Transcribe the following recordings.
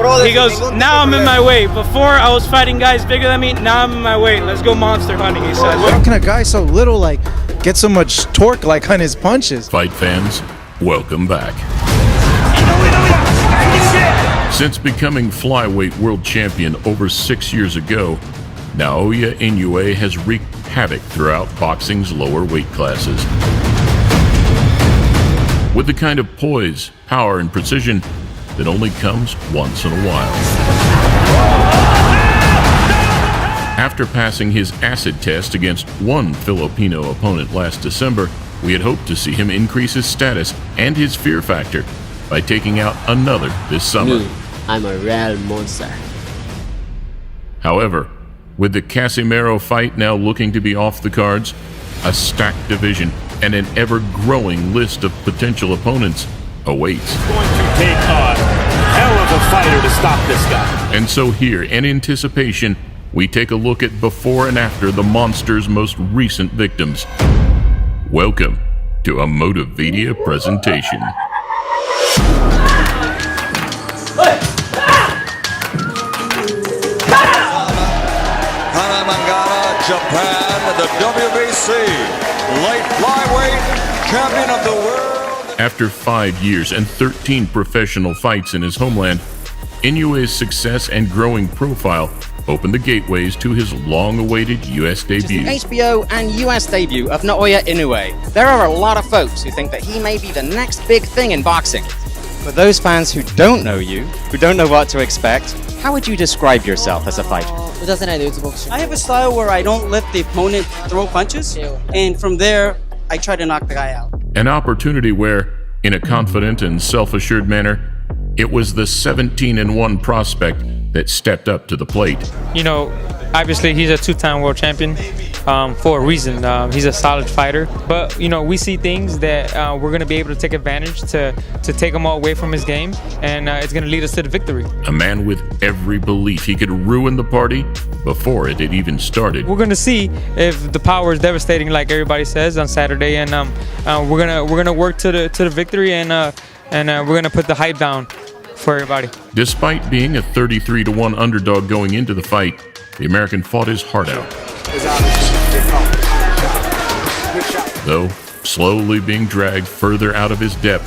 He goes, now I'm in my weight. Before I was fighting guys bigger than me, now I'm in my weight. Let's go monster hunting, he says. How can a guy so little like get so much torque like on his punches? Fight fans, welcome back. Since becoming flyweight world champion over 6 years ago, Naoya Inoue has wreaked havoc throughout boxing's lower weight classes. With the kind of poise, power, and precision that only comes once in a while. After passing his acid test against one Filipino opponent last December, we had hoped to see him increase his status and his fear factor by taking out another this summer. I'm a real monster. However, with the Casamero fight now looking to be off the cards, a stacked division, and an ever-growing list of potential opponents awaits. It's going to take a hell of a fighter to stop this guy. And so here, in anticipation, we take a look at before and after the monster's most recent victims. Welcome to a Motivadia presentation. Japan, the WBC light flyweight champion of the world. After 5 years and 13 professional fights in his homeland, Inoue's success and growing profile opened the gateways to his long-awaited U.S. debut. The HBO and US debut of Naoya Inoue. There are a lot of folks who think that he may be the next big thing in boxing. For those fans who don't know you, who don't know what to expect, how would you describe yourself as a fighter? I have a style where I don't let the opponent throw punches, and from there, I try to knock the guy out. An opportunity where, in a confident and self-assured manner, it was the 17-1 prospect that stepped up to the plate. You know, obviously he's a two-time world champion for a reason. He's a solid fighter. But, you know, we see things that we're going to be able to take advantage to take him all away from his game, and it's going to lead us to the victory. A man with every belief he could ruin the party before it had even started. We're going to see if the power is devastating, like everybody says, on Saturday, and we're gonna work to the victory, and we're going to put the hype down for everybody. Despite being a 33-1 underdog going into the fight, the American fought his heart out. Though slowly being dragged further out of his depth,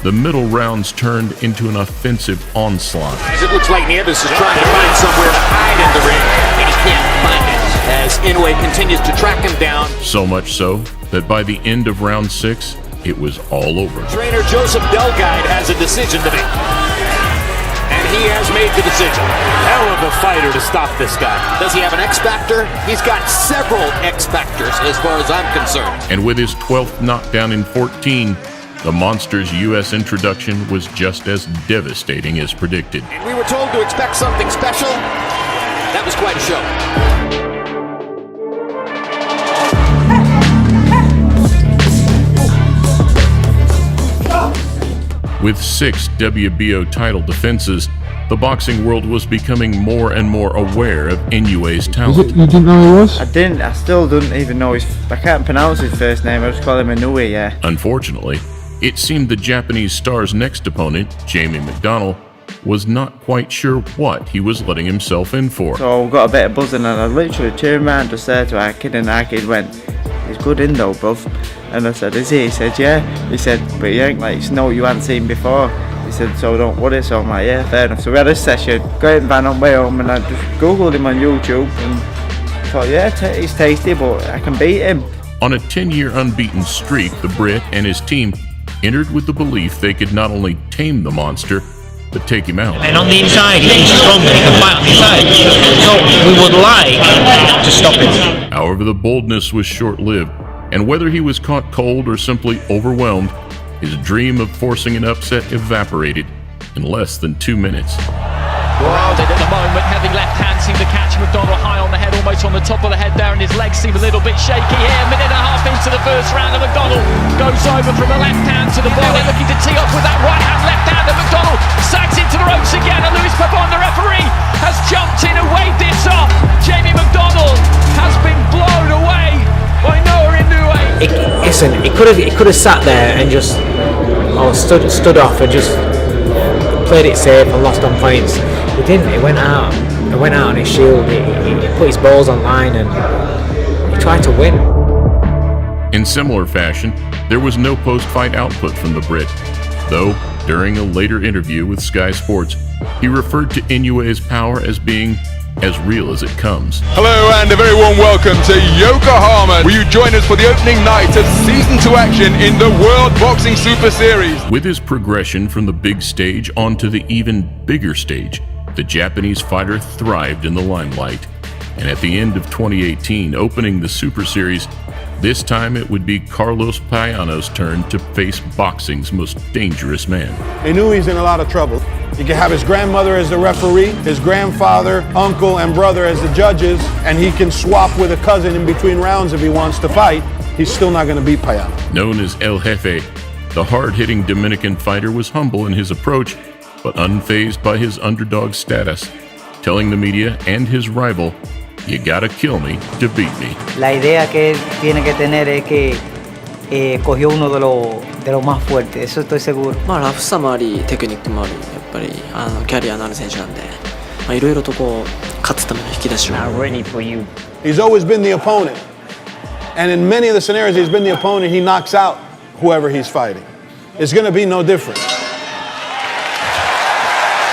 the middle rounds turned into an offensive onslaught. It looks like Nieves is trying to find somewhere to hide in the ring, and he can't find it as Inoue continues to track him down. So much so that by the end of round 6, it was all over. Trainer Joseph Delguide has a decision to make. And he has made the decision. Hell of a fighter to stop this guy. Does he have an X Factor? He's got several X Factors as far as I'm concerned. And with his 12th knockdown in 14, the monster's U.S. introduction was just as devastating as predicted. And we were told to expect something special. That was quite a show. With 6 WBO title defenses, the boxing world was becoming more and more aware of Inoue's talent. You didn't know he was? I didn't. I still don't even know I can't pronounce his first name. I just call him Inoue, yeah. Unfortunately, it seemed the Japanese star's next opponent, Jamie McDonnell, was not quite sure what he was letting himself in for. So I got a bit of buzzing, and I literally turned around to say to Arkid, and Arkid went, "He's good in though, bruv." And I said, "Is he?" He said, "Yeah." He said, "But he ain't like snow you hadn't seen before." He said, "So don't worry." So I'm like, "Yeah, fair enough." So we had a session, got him van on way home, and I just googled him on YouTube and thought, yeah, he's tasty, but I can beat him. On a 10-year unbeaten streak, the Brit and his team entered with the belief they could not only tame the monster, but take him out. And on the inside, he's strong and he can fight on the inside. So we would like to stop him. However, the boldness was short-lived, and whether he was caught cold or simply overwhelmed, his dream of forcing an upset evaporated in less than 2 minutes. Grounded at the moment, heavy left hand seemed to catch McDonnell high on the head, almost on the top of the head there, and his legs seem a little bit shaky here. A minute and a half into the first round, and McDonnell goes over from the left hand to the body, looking to tee off with that right hand, left hand, and McDonnell sags into the ropes again, and Luis Pabon, the referee, has jumped in and waved this off. Jamie McDonnell has been blown away by Naoya Inoue. Listen, he could have sat there and just stood off and just played it safe and lost on points. He didn't. He went out. He went out on his shield. He put his balls on line and he tried to win. In similar fashion, there was no post-fight output from the Brit, though during a later interview with Sky Sports, he referred to Inoue's power as being as real as it comes. Hello and a very warm welcome to Yokohama. Will you join us for the opening night of Season 2 action in the World Boxing Super Series? With his progression from the big stage onto the even bigger stage, the Japanese fighter thrived in the limelight. And at the end of 2018, opening the Super Series, this time it would be Carlos Payano's turn to face boxing's most dangerous man. Inoue's in a lot of trouble. He can have his grandmother as the referee, his grandfather, uncle, and brother as the judges, and he can swap with a cousin in between rounds if he wants to fight. He's still not going to beat Payano. Known as El Jefe, the hard-hitting Dominican fighter was humble in his approach, but unfazed by his underdog status, telling the media and his rival, "You gotta kill me to beat me." La idea que él tiene que tener es que cogió uno de los más fuertes, eso estoy seguro. ラフさもあり、テクニックもあり、やっぱりキャリアのある選手なんで、いろいろとこう勝つための引き出しを。He's always been the opponent, and in many of the scenarios he's been the opponent, he knocks out whoever he's fighting. It's going to be no different.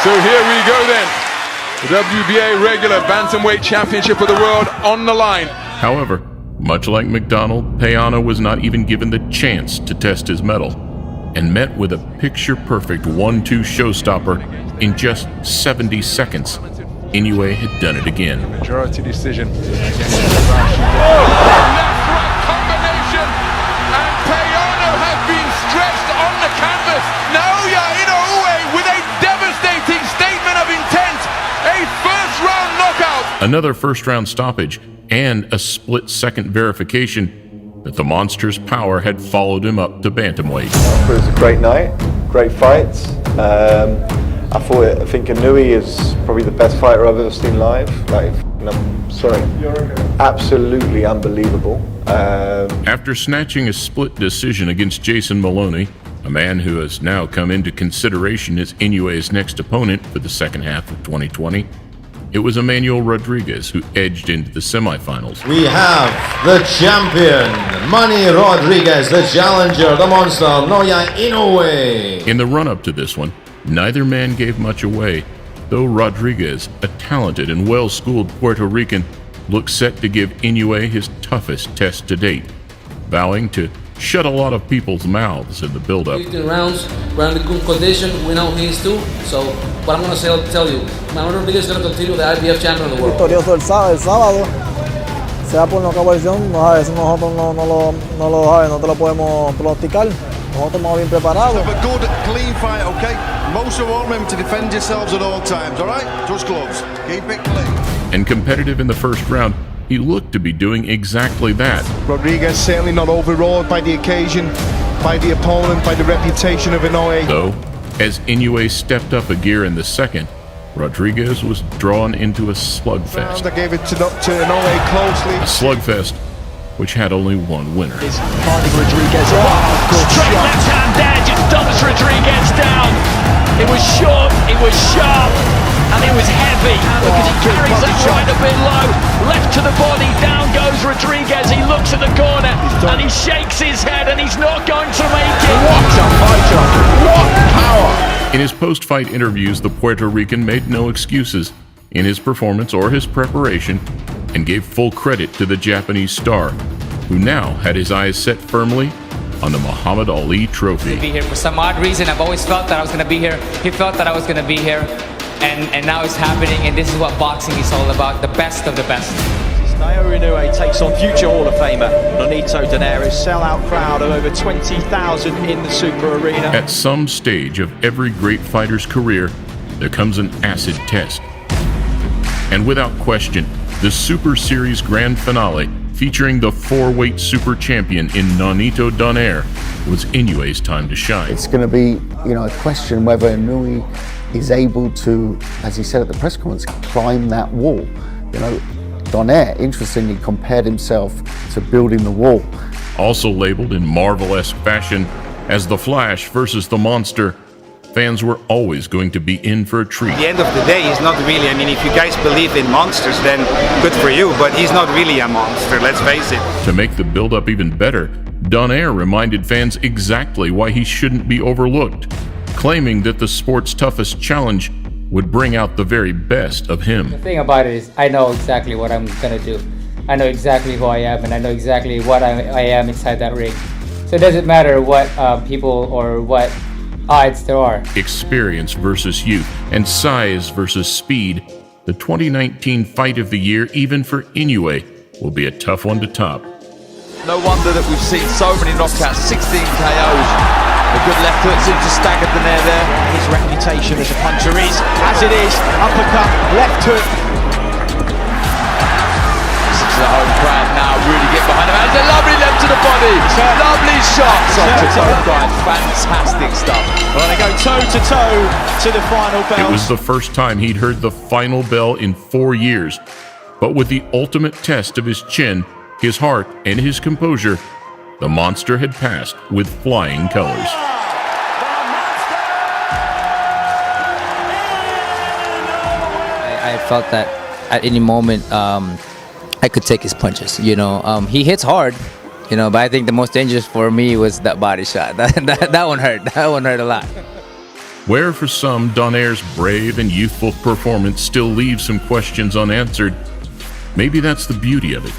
So here we go then. The WBA regular bantamweight championship of the world on the line. However, much like McDonald, Payano was not even given the chance to test his mettle, and met with a picture-perfect 1-2 showstopper in just 70 seconds. Inoue had done it again. Majority decision. Left-right combination, and Payano has been stretched on the canvas. Naoya Inoue with a devastating statement of intent. A first-round knockout. Another first-round stoppage and a split-second verification that the monster's power had followed him up to bantamweight. It was a great night, great fights. I think Inoue is probably the best fighter I've ever seen live. Absolutely unbelievable. After snatching a split decision against Jason Maloney, a man who has now come into consideration as Inoue's next opponent for the second half of 2020, it was Emmanuel Rodriguez who edged into the semifinals. We have the champion, Manny Rodriguez, the challenger, the monster, Naoya Inoue. In the run-up to this one, neither man gave much away, though Rodriguez, a talented and well-schooled Puerto Rican, looked set to give Inoue his toughest test to date, vowing to shut a lot of people's mouths in the build-up. 15 rounds, we're in good condition, we know he is too, so what I'm going to tell you, Manuel Rodriguez is going to continue the IBF champion of the world. Victorioso el sábado, sea por nocaut o decisión, eso nosotros no te lo podemos pronosticar. Nosotros estamos bien preparados. A good, clean fight, okay? Most of all, remember to defend yourselves at all times, all right? Just gloves. Keep it clean. And competitive in the first round, he looked to be doing exactly that. Rodriguez certainly not overawed by the occasion, by the opponent, by the reputation of Inoue. Though, as Inoue stepped up a gear in the second, Rodriguez was drawn into a slugfest. I gave it to Inoue closely. A slugfest which had only one winner. Finding Rodriguez. Straight left hand there, just dumps Rodriguez down. It was short, it was sharp, and it was heavy because he carries that right a bit low. Left to the body, down goes Rodriguez. He looks at the corner and he shakes his head and he's not going to make it. What a fighter! What power! In his post-fight interviews, the Puerto Rican made no excuses in his performance or his preparation and gave full credit to the Japanese star, who now had his eyes set firmly on the Muhammad Ali trophy. Be here for some odd reason. I've always felt that I was going to be here. He felt that I was going to be here, and now it's happening. And this is what boxing is all about: the best of the best. Naoya Inoue takes on future Hall of Famer Nonito Donaire. Sell-out crowd of over 20,000 in the Super Arena. At some stage of every great fighter's career, there comes an acid test. And without question, the Super Series Grand Finale, featuring the 4-weight super champion in Nonito Donaire, was Inoue's time to shine. It's going to be, a question whether Inoue is able to, as he said at the press conference, climb that wall. Donaire, interestingly, compared himself to building the wall. Also labeled in Marvel-esque fashion as The Flash versus the Monster, fans were always going to be in for a treat. At the end of the day, he's not really, I mean, if you guys believe in monsters, then good for you, but he's not really a monster, let's face it. To make the build-up even better, Donaire reminded fans exactly why he shouldn't be overlooked, claiming that the sport's toughest challenge would bring out the very best of him. The thing about it is I know exactly what I'm gonna do. I know exactly who I am, and I know exactly what I am inside that ring. So it doesn't matter what people or what odds there are. Experience versus youth and size versus speed. The 2019 Fight of the Year, even for Inoue, will be a tough one to top. No wonder that we've seen so many knockouts, 16 KOs. A good left hook seems to stagger the nair there. His reputation as a puncher is, as it is, uppercut, left hook. This is the home crowd now, really get behind him. And a lovely left to the body. Lovely shot. Fantastic stuff. Well, they go toe-to-toe to the final bell. It was the first time he'd heard the final bell in 4 years. But with the ultimate test of his chin, his heart, and his composure, the monster had passed with flying colors. I felt that at any moment I could take his punches. You know, he hits hard, you know, but I think the most dangerous for me was that body shot. That one hurt. That one hurt a lot. Where for some, Donaire's brave and youthful performance still leaves some questions unanswered, maybe that's the beauty of it.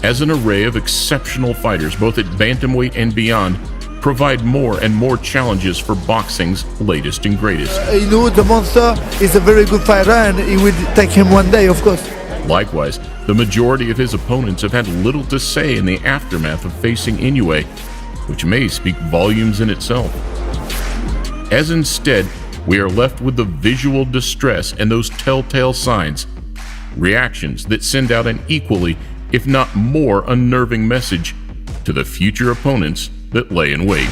As an array of exceptional fighters, both at bantamweight and beyond, provide more and more challenges for boxing's latest and greatest. Inoue, the monster, is a very good fighter, and it will take him one day, of course. Likewise, the majority of his opponents have had little to say in the aftermath of facing Inoue, which may speak volumes in itself. As instead, we are left with the visual distress and those telltale signs, reactions that send out an equally, if not more, unnerving message to the future opponents that lay in wait.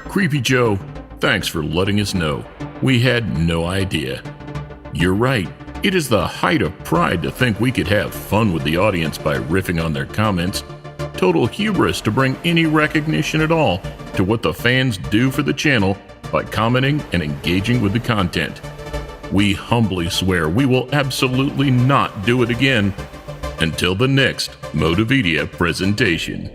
Creepy Joe, thanks for letting us know. We had no idea. You're right, it is the height of pride to think we could have fun with the audience by riffing on their comments. Total hubris to bring any recognition at all to what the fans do for the channel by commenting and engaging with the content. We humbly swear we will absolutely not do it again until the next Motivedia presentation.